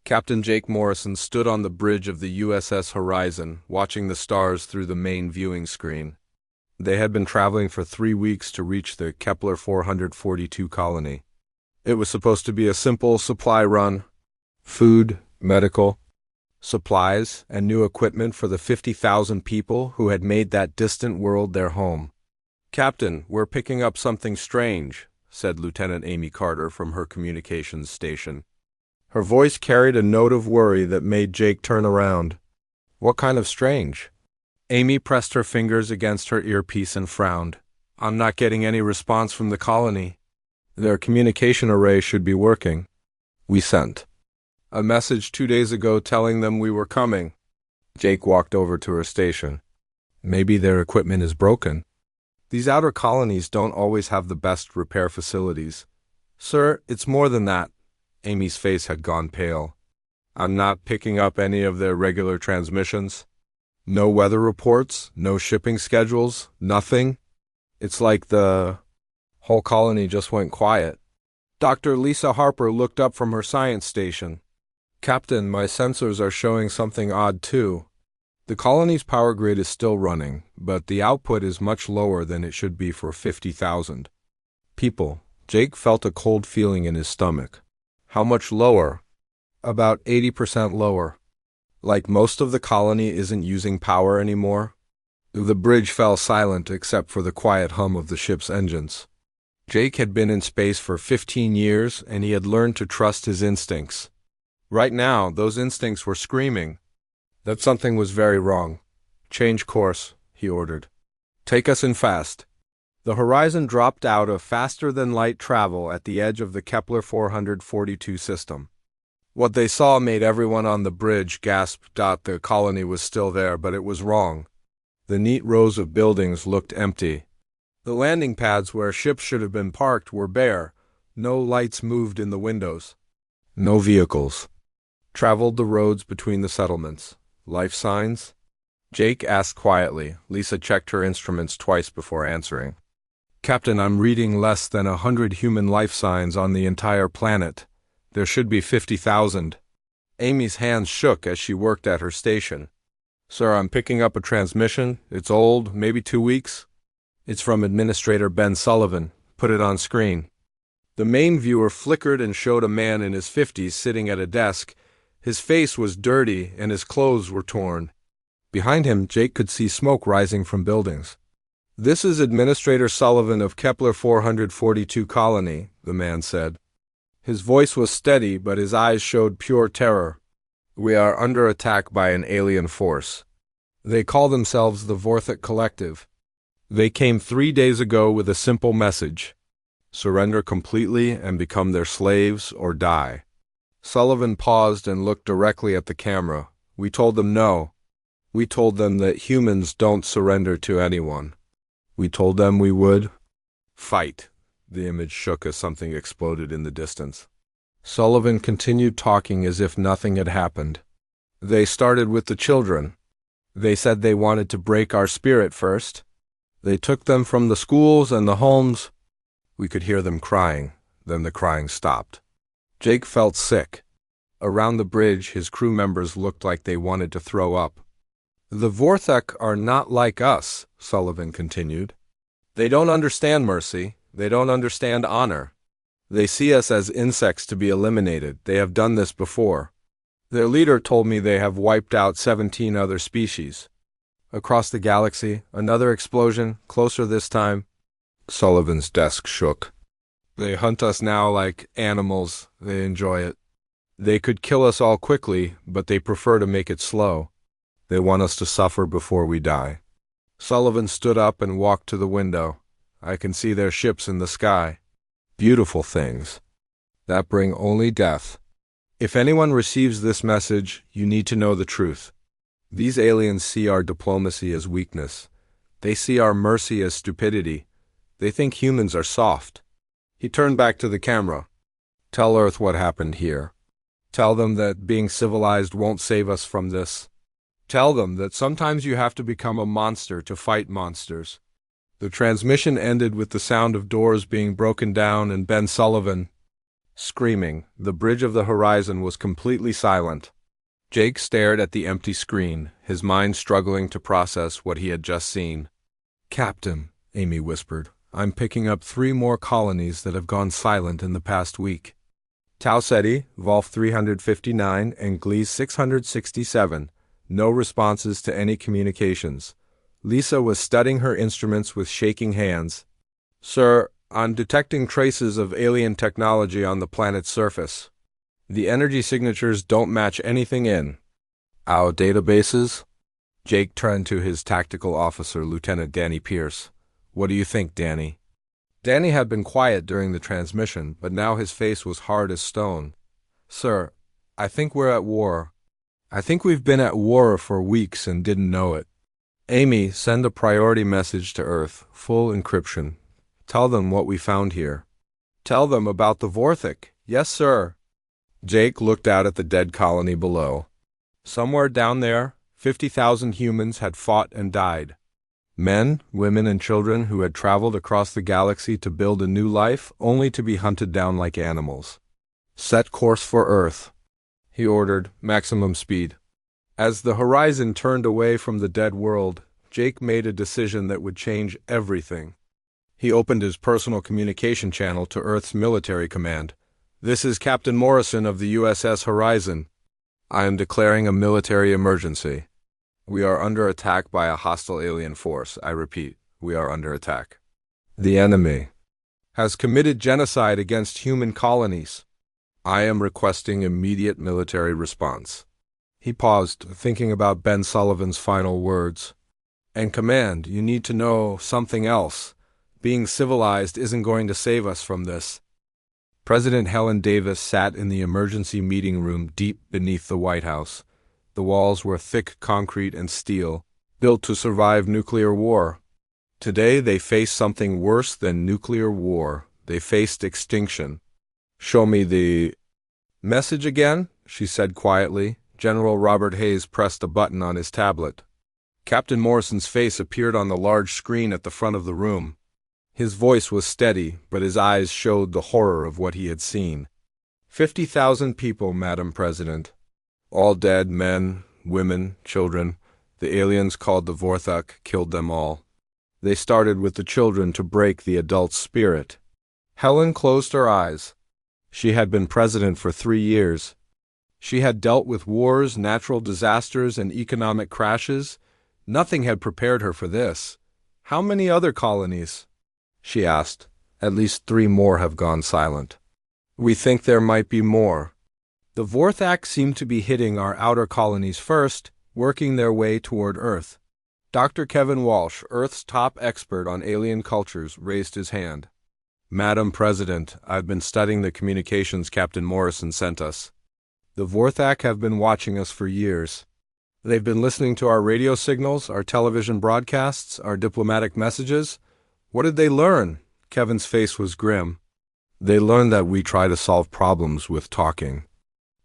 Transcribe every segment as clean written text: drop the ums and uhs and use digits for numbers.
Captain Jake Morrison stood on the bridge of the USS Horizon, watching the stars through the main viewing screen. They had been traveling for 3 weeks to reach the Kepler 442 colony. It was supposed to be a simple supply run: food, medical supplies, and new equipment for the 50,000 people who had made that distant world their home. "Captain, we're picking up something strange," said Lieutenant Amy Carter from her communications station. Her voice carried a note of worry that made Jake turn around. "What kind of strange?" Amy pressed her fingers against her earpiece and frowned. "I'm not getting any response from the colony. Their communication array should be working. We sent a message 2 days ago telling them we were coming." Jake walked over to her station. "Maybe their equipment is broken. These outer colonies don't always have the best repair facilities." "Sir, it's more than that." Amy's face had gone pale. "I'm not picking up any of their regular transmissions. No weather reports, no shipping schedules, nothing. It's like the whole colony just went quiet." Dr. Lisa Harper looked up from her science station. "Captain, my sensors are showing something odd too. The colony's power grid is still running, but the output is much lower than it should be for 50,000 people." Jake felt a cold feeling in his stomach. "How much lower?" "About 80% lower. Like most of the colony isn't using power anymore." The bridge fell silent except for the quiet hum of the ship's engines. Jake had been in space for 15 years, and he had learned to trust his instincts. Right now, those instincts were screaming that something was very wrong. "Change course," he ordered. "Take us in fast." The Horizon dropped out of faster-than-light travel at the edge of the Kepler 442 system. What they saw made everyone on the bridge gasp. The colony was still there, but it was wrong. The neat rows of buildings looked empty. The landing pads where ships should have been parked were bare. No lights moved in the windows. No vehicles traveled the roads between the settlements. "Life signs?" Jake asked quietly. Lisa checked her instruments twice before answering. "Captain, I'm reading less than 100 human life signs on the entire planet. There should be 50,000. Amy's hands shook as she worked at her station. "Sir, I'm picking up a transmission. It's old, maybe 2 weeks. It's from Administrator Ben Sullivan. Put it on screen." The main viewer flickered and showed a man in his 50s sitting at a desk. His face was dirty and his clothes were torn. Behind him, Jake could see smoke rising from buildings. "This is Administrator Sullivan of Kepler 442 colony," the man said. His voice was steady, but his eyes showed pure terror. "We are under attack by an alien force. They call themselves the Vorthic Collective. They came 3 days ago with a simple message: surrender completely and become their slaves or die." Sullivan paused and looked directly at the camera. "We told them no. We told them that humans don't surrender to anyone. We told them we would fight." The image shook as something exploded in the distance. Sullivan continued talking as if nothing had happened. "They started with the children. They said they wanted to break our spirit first. They took them from the schools and the homes." We could hear them crying. Then the crying stopped. Jake felt sick. Around the bridge, his crew members looked like they wanted to throw up. "The Vorthek are not like us," Sullivan continued. "They don't understand mercy. They don't understand honor. They see us as insects to be eliminated. They have done this before. Their leader told me they have wiped out 17 other species." Across the galaxy, another explosion, closer this time. Sullivan's desk shook. "They hunt us now like animals. They enjoy it. They could kill us all quickly, but they prefer to make it slow. They want us to suffer before we die." Sullivan stood up and walked to the window. "I can see their ships in the sky. Beautiful things that bring only death. If anyone receives this message, you need to know the truth. These aliens see our diplomacy as weakness. They see our mercy as stupidity. They think humans are soft." He turned back to the camera. "Tell Earth what happened here. Tell them that being civilized won't save us from this. Tell them that sometimes you have to become a monster to fight monsters." The transmission ended with the sound of doors being broken down and Ben Sullivan Screaming, the bridge of the horizon was completely silent. Jake stared at the empty screen, his mind struggling to process what he had just seen. "Captain," Amy whispered, "I'm picking up 3 more colonies that have gone silent in the past week. Tau Ceti, Volf 359, and Gliese 667. No responses to any communications." Lisa was studying her instruments with shaking hands. "Sir, I'm detecting traces of alien technology on the planet's surface. The energy signatures don't match anything in our databases." Jake turned to his tactical officer, Lieutenant Danny Pierce. "What do you think, Danny?" Danny had been quiet during the transmission, but now his face was hard as stone. "Sir, I think we're at war. I think we've been at war for weeks and didn't know it. Amy, send a priority message to Earth, full encryption. Tell them what we found here." "Tell them about the Vorthik." "Yes, sir." Jake looked out at the dead colony below. Somewhere down there, 50,000 humans had fought and died. Men, women, and children who had traveled across the galaxy to build a new life, only to be hunted down like animals. "Set course for Earth," he ordered, "maximum speed." As the horizon turned away from the dead world, Jake made a decision that would change everything. He opened his personal communication channel to Earth's military command. "This is Captain Morrison of the USS Horizon. I am declaring a military emergency. We are under attack by a hostile alien force. I repeat, we are under attack. The enemy has committed genocide against human colonies. I am requesting immediate military response." He paused, thinking about Ben Sullivan's final words. "And command, you need to know something else. Being civilized isn't going to save us from this." President Helen Davis sat in the emergency meeting room deep beneath the White House. The walls were thick concrete and steel, built to survive nuclear war. Today they faced something worse than nuclear war. They faced extinction. "Show me the message again," she said quietly. General Robert Hayes pressed a button on his tablet. Captain Morrison's face appeared on the large screen at the front of the room. His voice was steady, but his eyes showed the horror of what he had seen. 50,000 people, Madam President. All dead, men, women, children. The aliens called the Vorthak killed them all. They started with the children to break the adult's spirit. Helen closed her eyes. She had been president for 3 years. She had dealt with wars, natural disasters, and economic crashes. Nothing had prepared her for this. "How many other colonies?" she asked. "At least 3 more have gone silent. We think there might be more. The Vorthak seem to be hitting our outer colonies first, working their way toward Earth." Dr. Kevin Walsh, Earth's top expert on alien cultures, raised his hand. "Madam President, I've been studying the communications Captain Morrison sent us. The Vorthak have been watching us for years. They've been listening to our radio signals, our television broadcasts, our diplomatic messages. What did they learn?" Kevin's face was grim. "They learned that we try to solve problems with talking.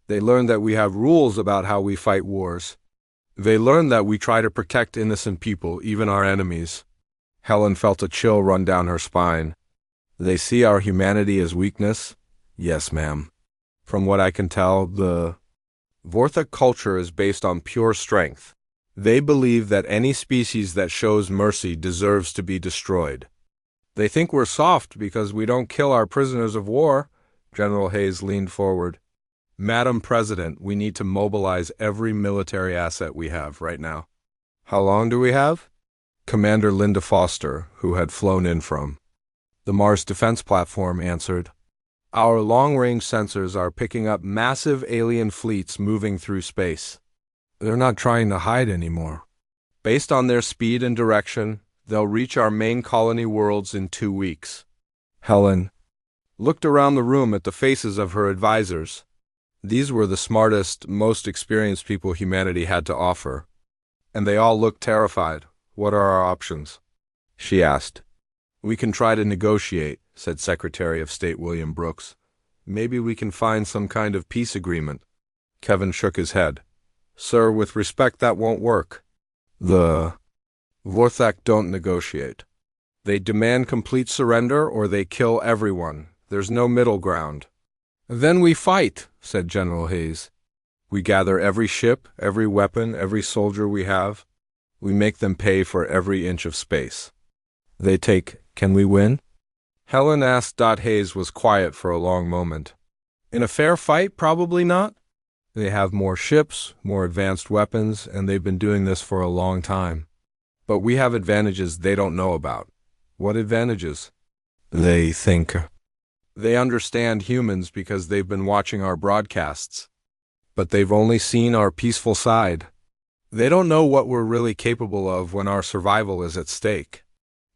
They learned that we have rules about how we fight wars. They learned that we try to protect innocent people, even our enemies." Helen felt a chill run down her spine. "They see our humanity as weakness?" "Yes, ma'am. From what I can tell, the Vorthak culture is based on pure strength. They believe that any species that shows mercy deserves to be destroyed. They think we're soft because we don't kill our prisoners of war." General Hayes leaned forward. "Madam President, we need to mobilize every military asset we have right now." "How long do we have?" Commander Linda Foster, who had flown in from the Mars Defense Platform, answered. "Our long-range sensors are picking up massive alien fleets moving through space. They're not trying to hide anymore. Based on their speed and direction, they'll reach our main colony worlds in 2 weeks." Helen looked around the room at the faces of her advisors. These were the smartest, most experienced people humanity had to offer. And they all looked terrified. "What are our options?" she asked. "We can try to negotiate," said Secretary of State William Brooks. "Maybe we can find some kind of peace agreement." Kevin shook his head. "Sir, with respect, that won't work. The Vorthak don't negotiate. They demand complete surrender or they kill everyone. There's no middle ground." Then we fight, said General Hayes. We gather every ship, every weapon, every soldier we have. We make them pay for every inch of space. They take, can we win? Helen asked. Hayes was quiet for a long moment. In a fair fight, probably not. They have more ships, more advanced weapons, and they've been doing this for a long time. But we have advantages they don't know about. What advantages? They think. They understand humans because they've been watching our broadcasts. But they've only seen our peaceful side. They don't know what we're really capable of when our survival is at stake.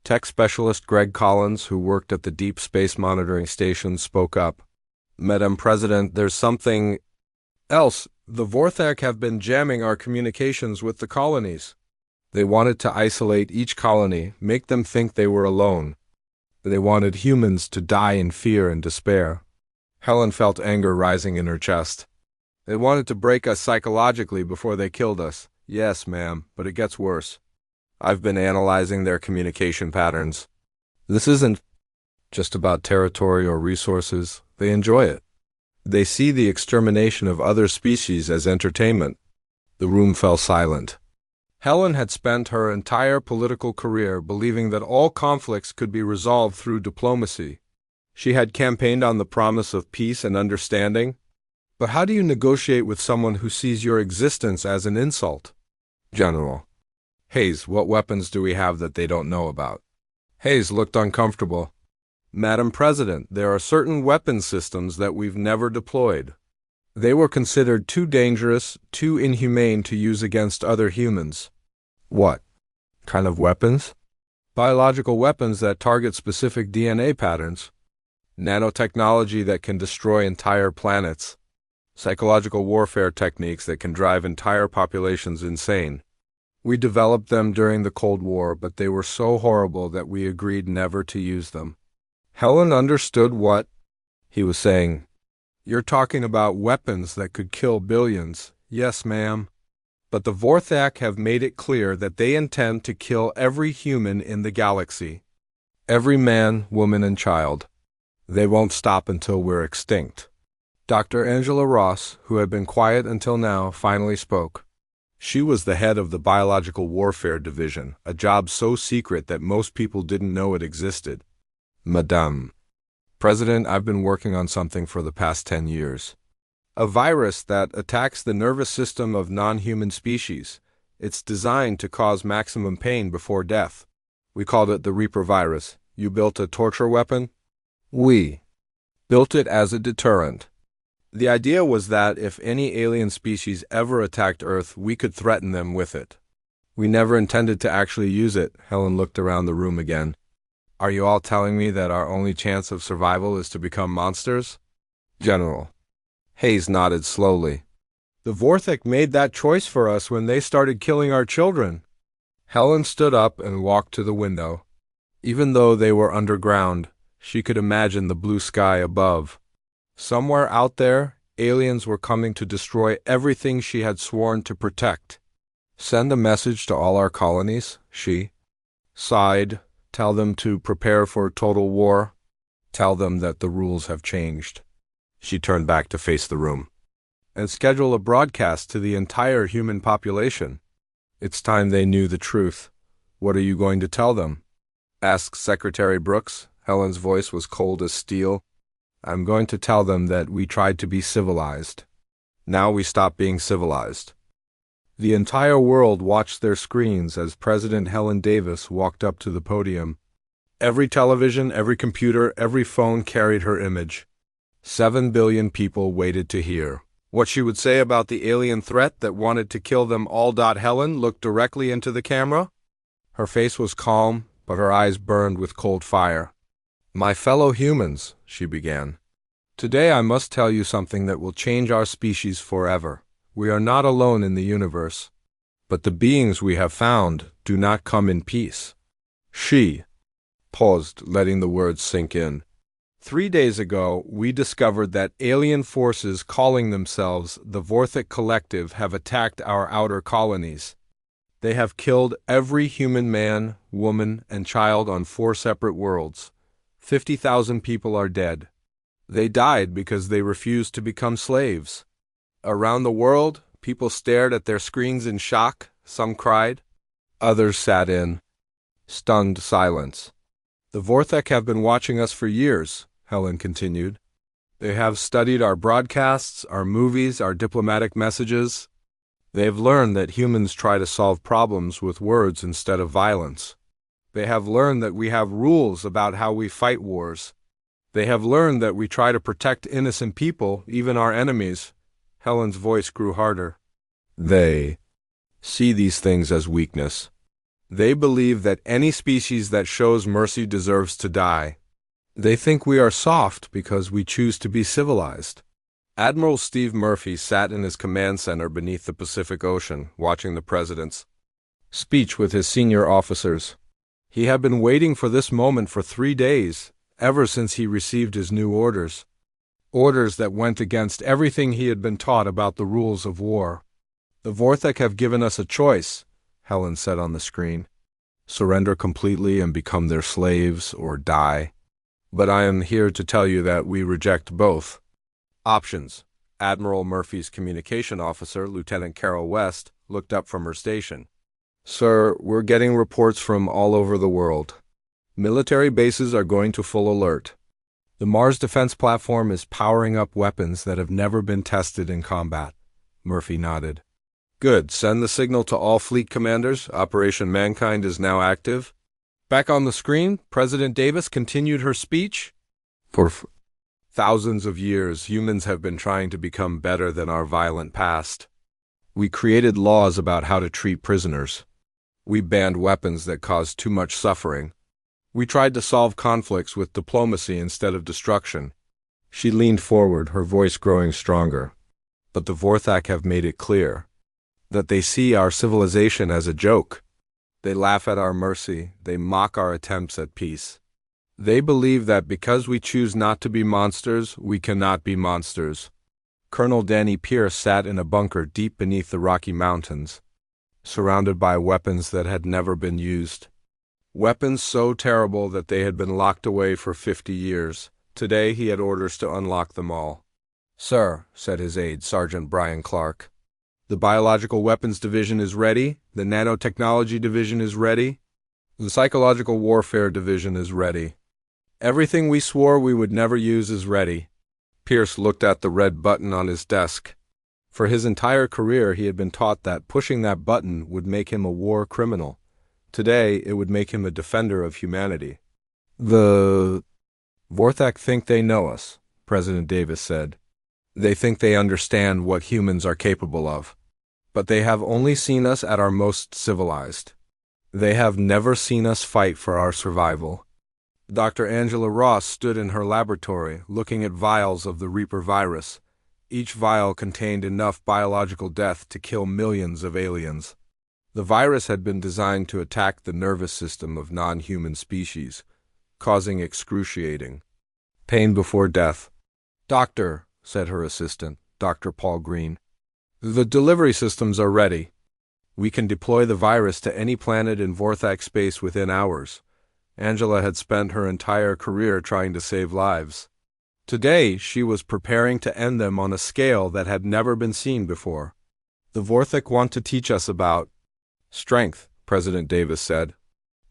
Tech specialist Greg Collins, who worked at the Deep Space Monitoring Station, spoke up. Madam President, there's something else. The Vorthak have been jamming our communications with the colonies. They wanted to isolate each colony, make them think they were alone. They wanted humans to die in fear and despair. Helen felt anger rising in her chest. They wanted to break us psychologically before they killed us. Yes, ma'am, but it gets worse. I've been analyzing their communication patterns. This isn't just about territory or resources. They enjoy it. They see the extermination of other species as entertainment. The room fell silent. Helen had spent her entire political career believing that all conflicts could be resolved through diplomacy. She had campaigned on the promise of peace and understanding. But how do you negotiate with someone who sees your existence as an insult? General Hayes, what weapons do we have that they don't know about? Hayes looked uncomfortable. Madam President, there are certain weapon systems that we've never deployed. They were considered too dangerous, too inhumane to use against other humans. What kind of weapons? Biological weapons that target specific DNA patterns. Nanotechnology that can destroy entire planets. Psychological warfare techniques that can drive entire populations insane. We developed them during the Cold War, but they were so horrible that we agreed never to use them. Helen understood what he was saying. You're talking about weapons that could kill billions. Yes, ma'am. But the Vorthak have made it clear that they intend to kill every human in the galaxy. Every man, woman, and child. They won't stop until we're extinct. Dr. Angela Ross, who had been quiet until now, finally spoke. She was the head of the Biological Warfare Division, a job so secret that most people didn't know it existed. Madame President, I've been working on something for the past 10 years. A virus that attacks the nervous system of non-human species. It's designed to cause maximum pain before death. We called it the Reaper virus. You built a torture weapon? We built it as a deterrent. The idea was that if any alien species ever attacked Earth, we could threaten them with it. We never intended to actually use it. Helen looked around the room again. Are you all telling me that our only chance of survival is to become monsters? General Hayes nodded slowly. The Vorthak made that choice for us when they started killing our children. Helen stood up and walked to the window. Even though they were underground, she could imagine the blue sky above. Somewhere out there, aliens were coming to destroy everything she had sworn to protect. Send a message to all our colonies, she sighed. Tell them to prepare for total war. Tell them that the rules have changed. She turned back to face the room. And schedule a broadcast to the entire human population. It's time they knew the truth. What are you going to tell them? Asked Secretary Brooks. Helen's voice was cold as steel. I'm going to tell them that we tried to be civilized. Now we stop being civilized. The entire world watched their screens as President Helen Davis walked up to the podium. Every television, every computer, every phone carried her image. 7 billion people waited to hear what she would say about the alien threat that wanted to kill them all. Helen looked directly into the camera. Her face was calm, but her eyes burned with cold fire. My fellow humans, she began. Today I must tell you something that will change our species forever. We are not alone in the universe. But the beings we have found do not come in peace. She paused, letting the words sink in. 3 days ago, we discovered that alien forces calling themselves the Vorthak Collective have attacked our outer colonies. They have killed every human man, woman, and child on 4 separate worlds. 50,000 people are dead. They died because they refused to become slaves. Around the world, people stared at their screens in shock. Some cried. Others sat in stunned silence. The Vorthek have been watching us for years, Helen continued. They have studied our broadcasts, our movies, our diplomatic messages. They have learned that humans try to solve problems with words instead of violence. They have learned that we have rules about how we fight wars. They have learned that we try to protect innocent people, even our enemies. Helen's voice grew harder. They see these things as weakness. They believe that any species that shows mercy deserves to die. They think we are soft because we choose to be civilized. Admiral Steve Murphy sat in his command center beneath the Pacific Ocean, watching the president's speech with his senior officers. He had been waiting for this moment for 3 days, ever since he received his new orders. Orders that went against everything he had been taught about the rules of war. The Vorthek have given us a choice, Helen said on the screen. Surrender completely and become their slaves or die. But I am here to tell you that we reject both options. Admiral Murphy's communication officer, Lieutenant Carol West, looked up from her station. Sir, we're getting reports from all over the world. Military bases are going to full alert. The Mars defense platform is powering up weapons that have never been tested in combat. Murphy nodded. Good. Send the signal to all fleet commanders. Operation Mankind is now active. Back on the screen, President Davis continued her speech. For thousands of years, humans have been trying to become better than our violent past. We created laws about how to treat prisoners. We banned weapons that caused too much suffering. We tried to solve conflicts with diplomacy instead of destruction. She leaned forward, her voice growing stronger. But the Vorthak have made it clear that they see our civilization as a joke. They laugh at our mercy. They mock our attempts at peace. They believe that because we choose not to be monsters, we cannot be monsters. Colonel Danny Pierce sat in a bunker deep beneath the Rocky Mountains, surrounded by weapons that had never been used. Weapons so terrible that they had been locked away for 50 years. Today he had orders to unlock them all. Sir, said his aide, Sergeant Brian Clark, the Biological Weapons Division is ready, the Nanotechnology Division is ready, the Psychological Warfare Division is ready. Everything we swore we would never use is ready. Pierce looked at the red button on his desk. For his entire career he had been taught that pushing that button would make him a war criminal. Today it would make him a defender of humanity. The Vorthak think they know us, President Davis said. They think they understand what humans are capable of. But they have only seen us at our most civilized. They have never seen us fight for our survival. Dr. Angela Ross stood in her laboratory, looking at vials of the Reaper virus. Each vial contained enough biological death to kill millions of aliens. The virus had been designed to attack the nervous system of non-human species, causing excruciating pain before death. Doctor, said her assistant, Dr. Paul Green, the delivery systems are ready. We can deploy the virus to any planet in Vorthak space within hours. Angela had spent her entire career trying to save lives. Today, she was preparing to end them on a scale that had never been seen before. The Vorthak want to teach us about strength, President Davis said.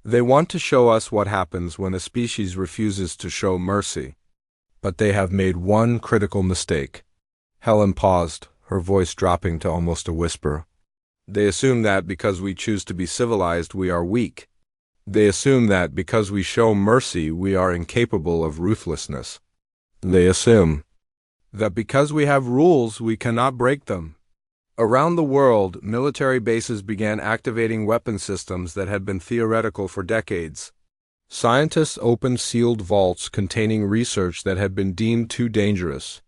They want to show us what happens when a species refuses to show mercy. But they have made one critical mistake. Helen paused, her voice dropping to almost a whisper. They assume that because we choose to be civilized, we are weak. They assume that because we show mercy, we are incapable of ruthlessness. They assume that because we have rules, we cannot break them. Around the world, military bases began activating weapon systems that had been theoretical for decades. Scientists opened sealed vaults containing research that had been deemed too dangerous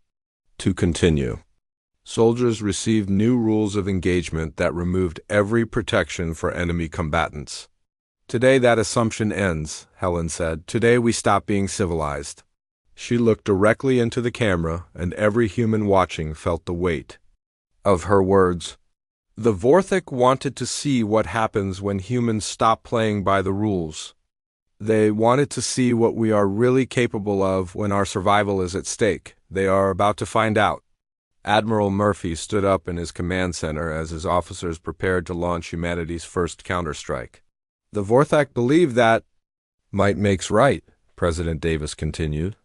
to continue. Soldiers received new rules of engagement that removed every protection for enemy combatants. Today that assumption ends, Helen said. Today we stop being civilized. She looked directly into the camera, and every human watching felt the weight of her words. The Vorthak wanted to see what happens when humans stop playing by the rules. They wanted to see what we are really capable of when our survival is at stake. They are about to find out. Admiral Murphy stood up in his command center as his officers prepared to launch humanity's first counterstrike. The Vorthak believe that might makes right, President Davis continued.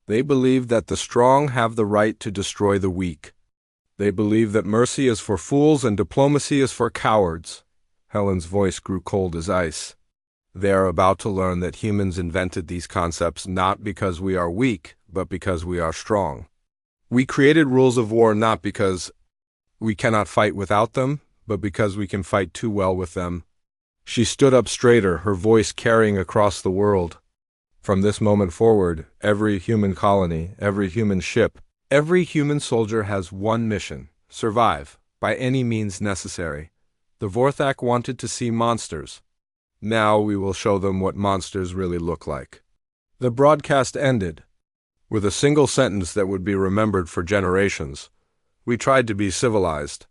They believe that the strong have the right to destroy the weak. They believe that mercy is for fools and diplomacy is for cowards. Helen's voice grew cold as ice. They are about to learn that humans invented these concepts not because we are weak, but because we are strong. We created rules of war not because we cannot fight without them, but because we can fight too well with them. She stood up straighter, her voice carrying across the world. From this moment forward, every human colony, every human ship, every human soldier has one mission: survive, by any means necessary. The Vorthak wanted to see monsters. Now we will show them what monsters really look like. The broadcast ended with a single sentence that would be remembered for generations. We tried to be civilized.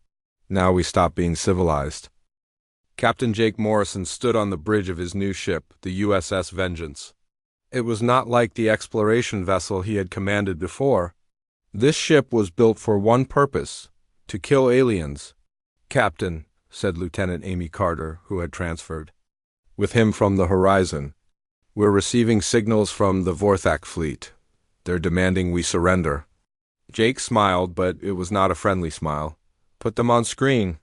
Now we stop being civilized. Captain Jake Morrison stood on the bridge of his new ship, the USS Vengeance. It was not like the exploration vessel he had commanded before. This ship was built for one purpose: to kill aliens. "Captain," said Lieutenant Amy Carter, who had transferred with him from the horizon, "we're receiving signals from the Vorthak fleet. They're demanding we surrender." Jake smiled, but it was not a friendly smile. "Put them on screen."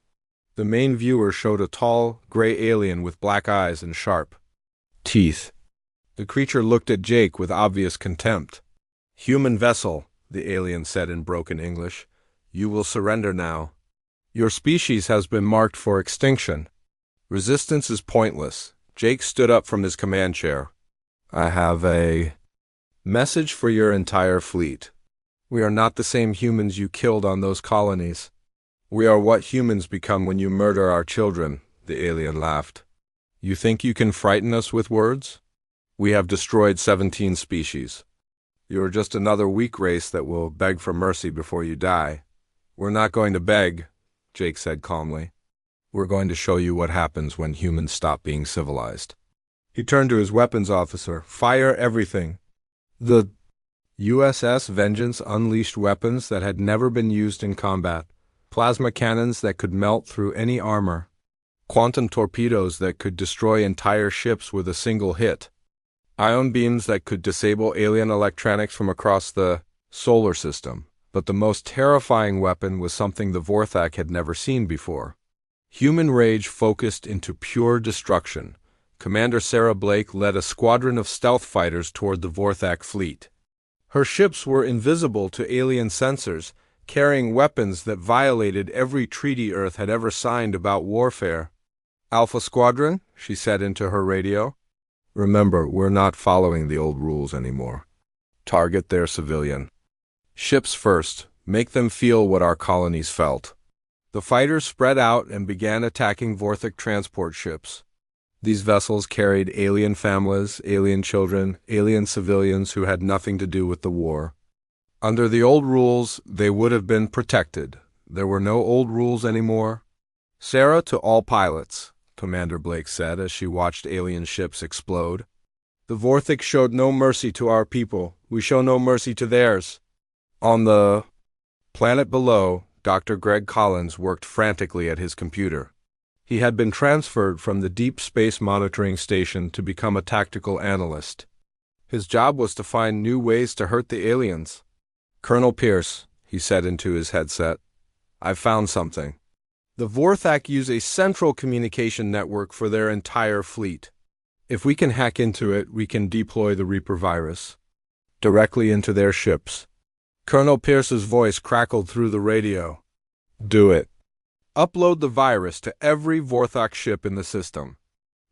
The main viewer showed a tall, gray alien with black eyes and sharp teeth. The creature looked at Jake with obvious contempt. "Human vessel," the alien said in broken English. "You will surrender now. Your species has been marked for extinction. Resistance is pointless." Jake stood up from his command chair. "I have a message for your entire fleet. We are not the same humans you killed on those colonies. We are what humans become when you murder our children," the alien laughed. "You think you can frighten us with words? We have destroyed 17 species. You are just another weak race that will beg for mercy before you die." "We're not going to beg," Jake said calmly. "We're going to show you what happens when humans stop being civilized." He turned to his weapons officer. "Fire everything." The USS Vengeance unleashed weapons that had never been used in combat. Plasma cannons that could melt through any armor. Quantum torpedoes that could destroy entire ships with a single hit. Ion beams that could disable alien electronics from across the solar system. But the most terrifying weapon was something the Vorthak had never seen before. Human rage focused into pure destruction. Commander Sarah Blake led a squadron of stealth fighters toward the Vorthak fleet. Her ships were invisible to alien sensors, carrying weapons that violated every treaty Earth had ever signed about warfare. "Alpha Squadron," she said into her radio. "Remember, we're not following the old rules anymore. Target their civilian ships first. Make them feel what our colonies felt." The fighters spread out and began attacking Vorthak transport ships. These vessels carried alien families, alien children, alien civilians who had nothing to do with the war. Under the old rules, they would have been protected. There were no old rules anymore. "Sarah to all pilots," Commander Blake said as she watched alien ships explode. "The Vorthak showed no mercy to our people. We show no mercy to theirs." On the planet below, Dr. Greg Collins worked frantically at his computer. He had been transferred from the Deep Space Monitoring Station to become a tactical analyst. His job was to find new ways to hurt the aliens. "Colonel Pierce," he said into his headset, "I've found something. The Vorthak use a central communication network for their entire fleet. If we can hack into it, we can deploy the Reaper virus directly into their ships." Colonel Pierce's voice crackled through the radio. "Do it. Upload the virus to every Vorthak ship in the system."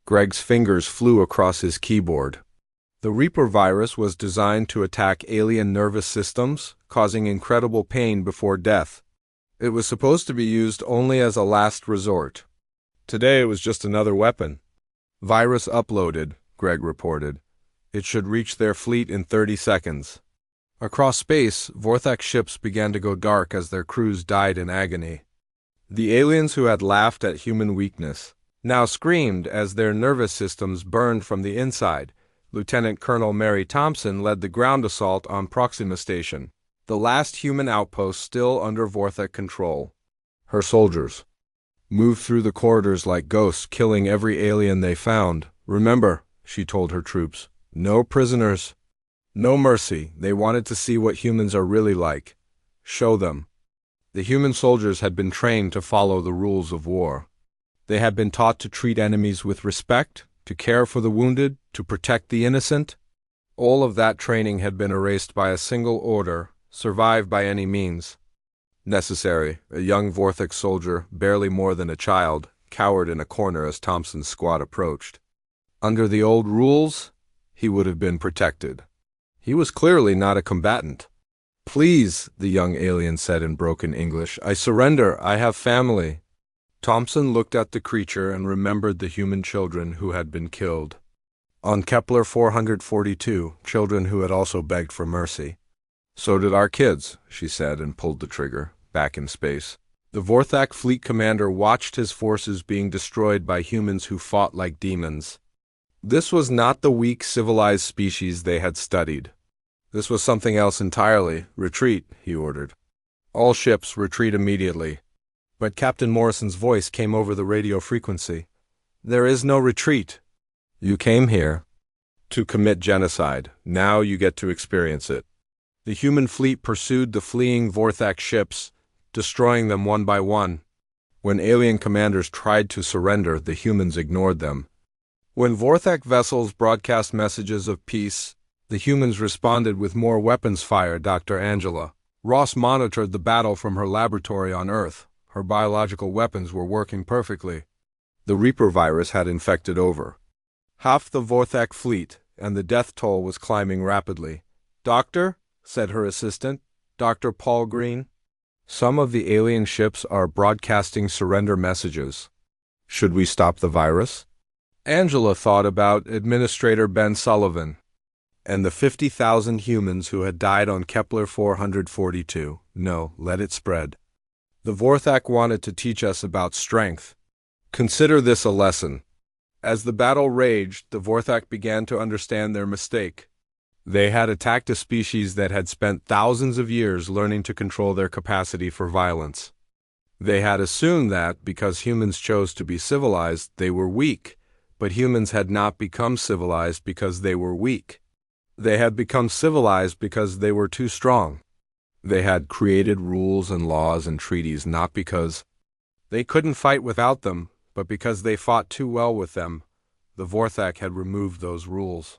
Greg's fingers flew across his keyboard. The Reaper virus was designed to attack alien nervous systems, causing incredible pain before death. It was supposed to be used only as a last resort. Today it was just another weapon. "Virus uploaded," Greg reported. "It should reach their fleet in 30 seconds. Across space, Vorthak ships began to go dark as their crews died in agony. The aliens who had laughed at human weakness now screamed as their nervous systems burned from the inside, Lieutenant Colonel Mary Thompson led the ground assault on Proxima Station, the last human outpost still under Vorthak control. Her soldiers moved through the corridors like ghosts, killing every alien they found. Remember, she told her troops, no prisoners, no mercy. They wanted to see what humans are really like. Show them. The human soldiers had been trained to follow the rules of war. They had been taught to treat enemies with respect, to care for the wounded, to protect the innocent. All of that training had been erased by a single order: survive by any means necessary. A young Vorthak soldier, barely more than a child, cowered in a corner as Thompson's squad approached. Under the old rules, he would have been protected. He was clearly not a combatant. "Please," the young alien said in broken English, "I surrender. I have family." Thompson looked at the creature and remembered the human children who had been killed. On Kepler 442, children who had also begged for mercy. "So did our kids," she said, and pulled the trigger. Back in space, the Vorthak fleet commander watched his forces being destroyed by humans who fought like demons. This was not the weak, civilized species they had studied. This was something else entirely. "Retreat," he ordered. "All ships, retreat immediately." But Captain Morrison's voice came over the radio frequency. "There is no retreat. You came here to commit genocide. Now you get to experience it." The human fleet pursued the fleeing Vorthak ships, destroying them one by one. When alien commanders tried to surrender, the humans ignored them. When Vorthak vessels broadcast messages of peace, the humans responded with more weapons fire. Dr. Angela Ross monitored the battle from her laboratory on Earth. Her biological weapons were working perfectly. The Reaper virus had infected over half the Vorthak fleet, and the death toll was climbing rapidly. "Doctor," said her assistant, Dr. Paul Green, "some of the alien ships are broadcasting surrender messages. Should we stop the virus?" Angela thought about Administrator Ben Sullivan and the 50,000 humans who had died on Kepler 442. "No, let it spread. The Vorthak wanted to teach us about strength. Consider this a lesson." As the battle raged, the Vorthak began to understand their mistake. They had attacked a species that had spent thousands of years learning to control their capacity for violence. They had assumed that, because humans chose to be civilized, they were weak, but humans had not become civilized because they were weak. They had become civilized because they were too strong. They had created rules and laws and treaties not because they couldn't fight without them, but because they fought too well with them. The Vorthak had removed those rules.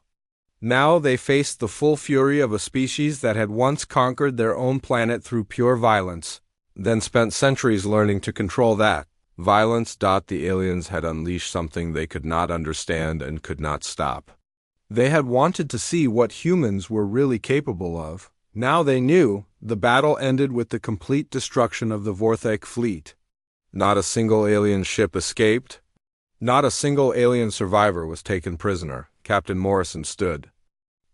Now they faced the full fury of a species that had once conquered their own planet through pure violence, then spent centuries learning to control that violence. The aliens had unleashed something they could not understand and could not stop. They had wanted to see what humans were really capable of. Now they knew. The battle ended with the complete destruction of the Vorthak fleet. Not a single alien ship escaped. Not a single alien survivor was taken prisoner. Captain Morrison stood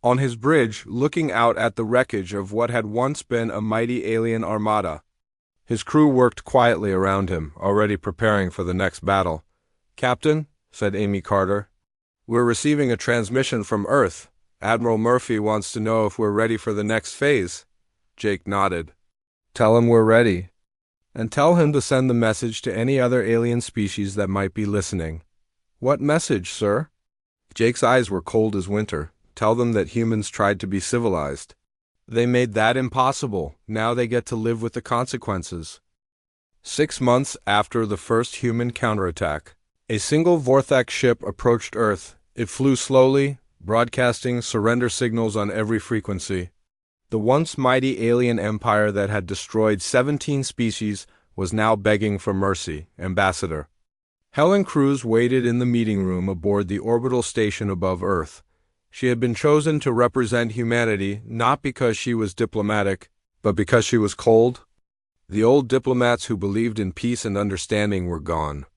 on his bridge, looking out at the wreckage of what had once been a mighty alien armada. His crew worked quietly around him, already preparing for the next battle. "Captain," said Amy Carter, "we're receiving a transmission from Earth. Admiral Murphy wants to know if we're ready for the next phase." Jake nodded. "Tell him we're ready. And tell him to send the message to any other alien species that might be listening." "What message, sir?" Jake's eyes were cold as winter. "Tell them that humans tried to be civilized. They made that impossible. Now they get to live with the consequences." 6 months after the first human counterattack, a single Vorthak ship approached Earth. It flew slowly, broadcasting surrender signals on every frequency. The once mighty alien empire that had destroyed 17 species was now begging for mercy. "Ambassador." Helen Cruz waited in the meeting room aboard the orbital station above Earth. She had been chosen to represent humanity not because she was diplomatic, but because she was cold. The old diplomats who believed in peace and understanding were gone.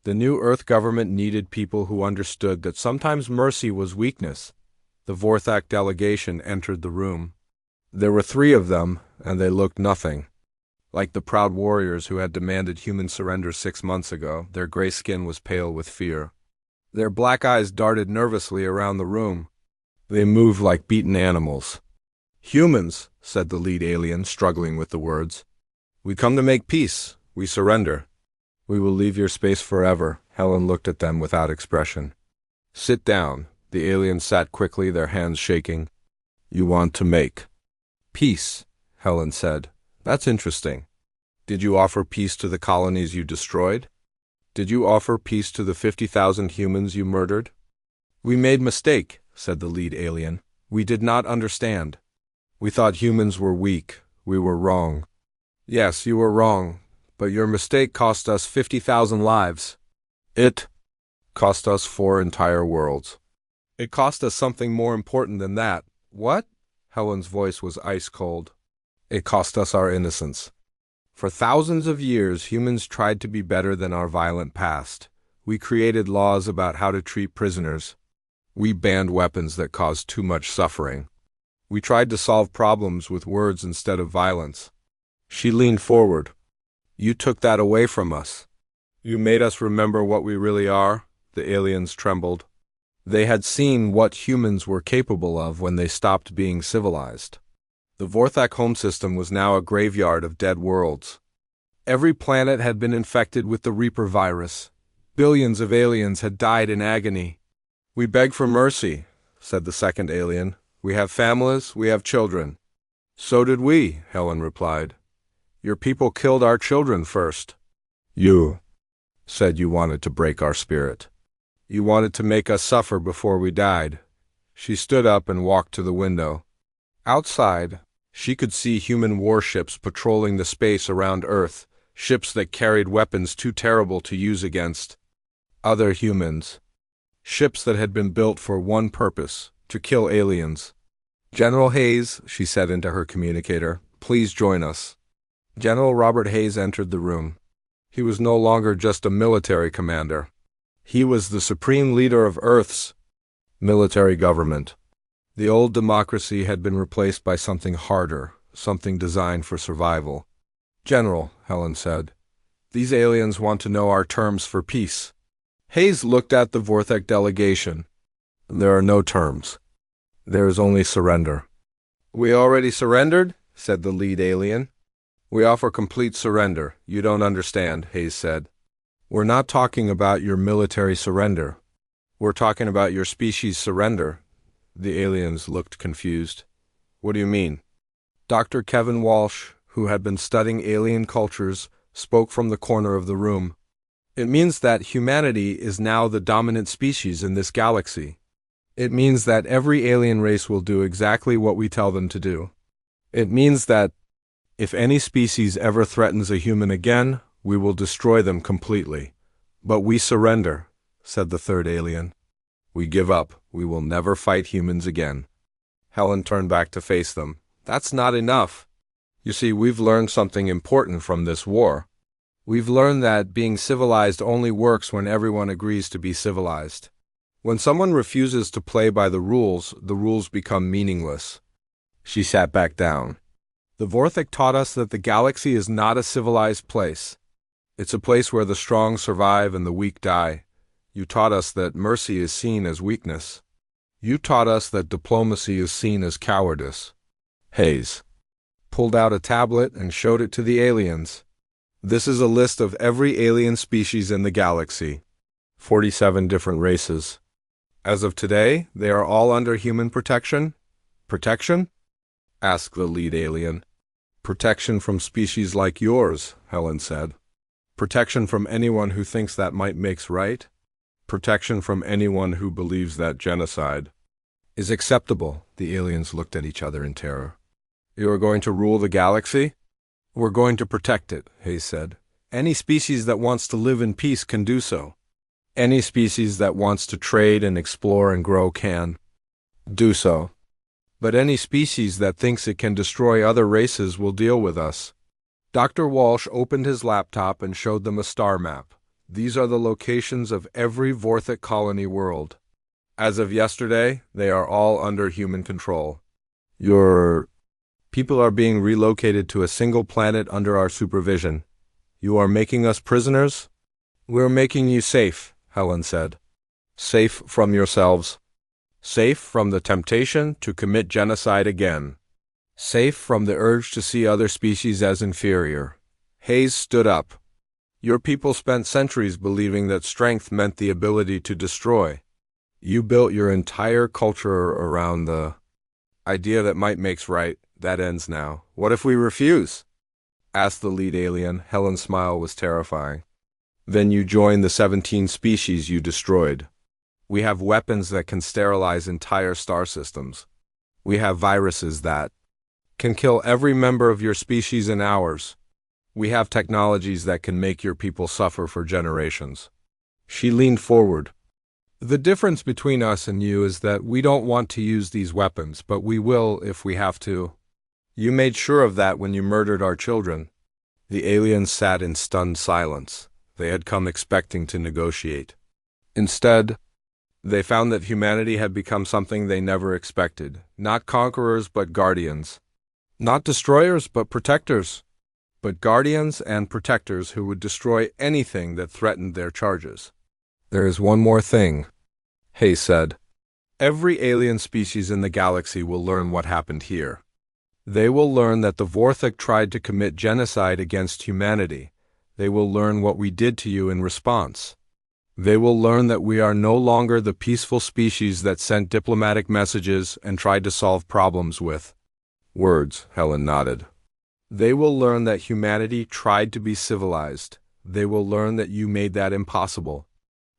The new Earth government needed people who understood that sometimes mercy was weakness. The Vorthak delegation entered the room. There were 3 of them, and they looked nothing like the proud warriors who had demanded human surrender 6 months ago. Their gray skin was pale with fear. Their black eyes darted nervously around the room. They moved like beaten animals. Humans, said the lead alien, struggling with the words. We come to make peace. We surrender. We will leave your space forever. Helen looked at them without expression. Sit down. The aliens sat quickly, their hands shaking. You want to make peace, Helen said. That's interesting. Did you offer peace to the colonies you destroyed? Did you offer peace to the 50,000 humans you murdered? We made mistake, said the lead alien. We did not understand. We thought humans were weak. We were wrong. Yes, you were wrong, but your mistake cost us 50,000 lives. It cost us 4 entire worlds. It cost us something more important than that. What? Helen's voice was ice cold. It cost us our innocence. For thousands of years, humans tried to be better than our violent past. We created laws about how to treat prisoners. We banned weapons that caused too much suffering. We tried to solve problems with words instead of violence. She leaned forward. You took that away from us. You made us remember what we really are. The aliens trembled. They had seen what humans were capable of when they stopped being civilized. The Vorthak home system was now a graveyard of dead worlds. Every planet had been infected with the Reaper virus. Billions of aliens had died in agony. We beg for mercy, said the second alien. We have families, we have children. So did we, Helen replied. Your people killed our children first. You said you wanted to break our spirit. You wanted to make us suffer before we died. She stood up and walked to the window. Outside, she could see human warships patrolling the space around Earth, ships that carried weapons too terrible to use against other humans. Ships that had been built for one purpose, to kill aliens. General Hayes, she said into her communicator, please join us. General Robert Hayes entered the room. He was no longer just a military commander. He was the supreme leader of Earth's military government. The old democracy had been replaced by something harder, something designed for survival. General, Helen said, these aliens want to know our terms for peace. Hayes looked at the Vorthak delegation. There are no terms. There is only surrender. We already surrendered, said the lead alien. We offer complete surrender. You don't understand, Hayes said. We're not talking about your military surrender. We're talking about your species' surrender. The aliens looked confused. What do you mean? Dr. Kevin Walsh, who had been studying alien cultures, spoke from the corner of the room. It means that humanity is now the dominant species in this galaxy. It means that every alien race will do exactly what we tell them to do. It means that if any species ever threatens a human again, we will destroy them completely. But we surrender, said the third alien. We give up. We will never fight humans again. Helen turned back to face them. That's not enough. You see, we've learned something important from this war. We've learned that being civilized only works when everyone agrees to be civilized. When someone refuses to play by the rules become meaningless. She sat back down. The Vorthak taught us that the galaxy is not a civilized place. It's a place where the strong survive and the weak die. You taught us that mercy is seen as weakness. You taught us that diplomacy is seen as cowardice. Hayes pulled out a tablet and showed it to the aliens. This is a list of every alien species in the galaxy. 47 different races. As of today, they are all under human protection. Protection? Asked the lead alien. Protection from species like yours, Helen said. Protection from anyone who thinks that might makes right. Protection from anyone who believes that genocide is acceptable. The aliens looked at each other in terror. You are going to rule the galaxy? We're going to protect it, Hayes said. Any species that wants to live in peace can do so. Any species that wants to trade and explore and grow can do so. But any species that thinks it can destroy other races will deal with us. Dr. Walsh opened his laptop and showed them a star map. These are the locations of every Vorthak colony world. As of yesterday, they are all under human control. Your people are being relocated to a single planet under our supervision. You are making us prisoners? We're making you safe, Helen said. Safe from yourselves. Safe from the temptation to commit genocide again. Safe from the urge to see other species as inferior. Hayes stood up. Your people spent centuries believing that strength meant the ability to destroy. You built your entire culture around the idea that might makes right. That ends now. What if we refuse? Asked the lead alien. Helen's smile was terrifying. Then you join the 17 species you destroyed. We have weapons that can sterilize entire star systems. We have viruses that can kill every member of your species in hours. We have technologies that can make your people suffer for generations. She leaned forward. The difference between us and you is that we don't want to use these weapons, but we will if we have to. You made sure of that when you murdered our children. The aliens sat in stunned silence. They had come expecting to negotiate. Instead, they found that humanity had become something they never expected. Not conquerors, but guardians. Not destroyers, but protectors. But guardians and protectors who would destroy anything that threatened their charges. There is one more thing, Hayes said. Every alien species in the galaxy will learn what happened here. They will learn that the Vorthok tried to commit genocide against humanity. They will learn what we did to you in response. They will learn that we are no longer the peaceful species that sent diplomatic messages and tried to solve problems with words. Helen nodded. They will learn that humanity tried to be civilized. They will learn that you made that impossible.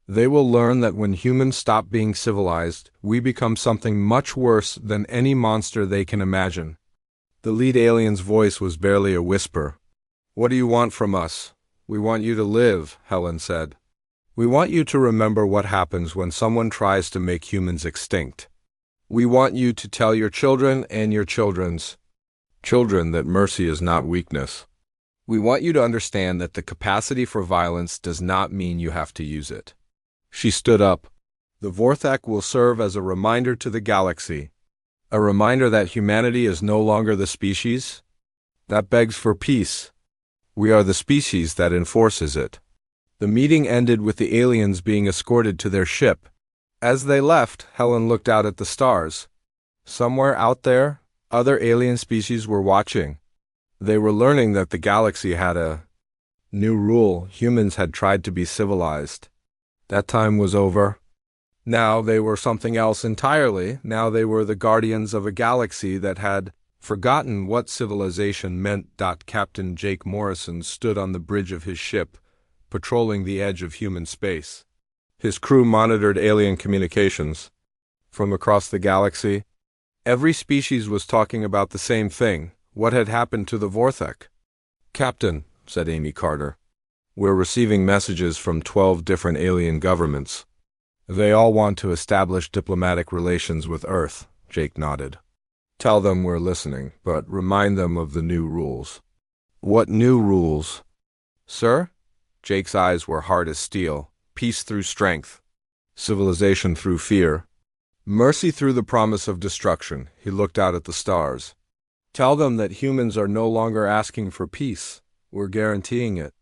They will learn that when humans stop being civilized, we become something much worse than any monster they can imagine. The lead alien's voice was barely a whisper. What do you want from us? We want you to live, Helen said. We want you to remember what happens when someone tries to make humans extinct. We want you to tell your children and your children's children that mercy is not weakness. We want you to understand that the capacity for violence does not mean you have to use it. She stood up. The Vorthok will serve as a reminder to the galaxy. A reminder that humanity is no longer the species that begs for peace. We are the species that enforces it. The meeting ended with the aliens being escorted to their ship. As they left, Helen looked out at the stars. Somewhere out there, other alien species were watching. They were learning that the galaxy had a new rule. Humans had tried to be civilized. That time was over. Now they were something else entirely. Now they were the guardians of a galaxy that had forgotten what civilization meant. Captain Jake Morrison stood on the bridge of his ship, patrolling the edge of human space. His crew monitored alien communications. From across the galaxy, every species was talking about the same thing. What had happened to the Vorthok? Captain, said Amy Carter, we're receiving messages from 12 different alien governments. They all want to establish diplomatic relations with Earth, Jake nodded. Tell them we're listening, but remind them of the new rules. What new rules? Sir? Jake's eyes were hard as steel. Peace through strength. Civilization through fear. Mercy through the promise of destruction. He looked out at the stars. Tell them that humans are no longer asking for peace. We're guaranteeing it.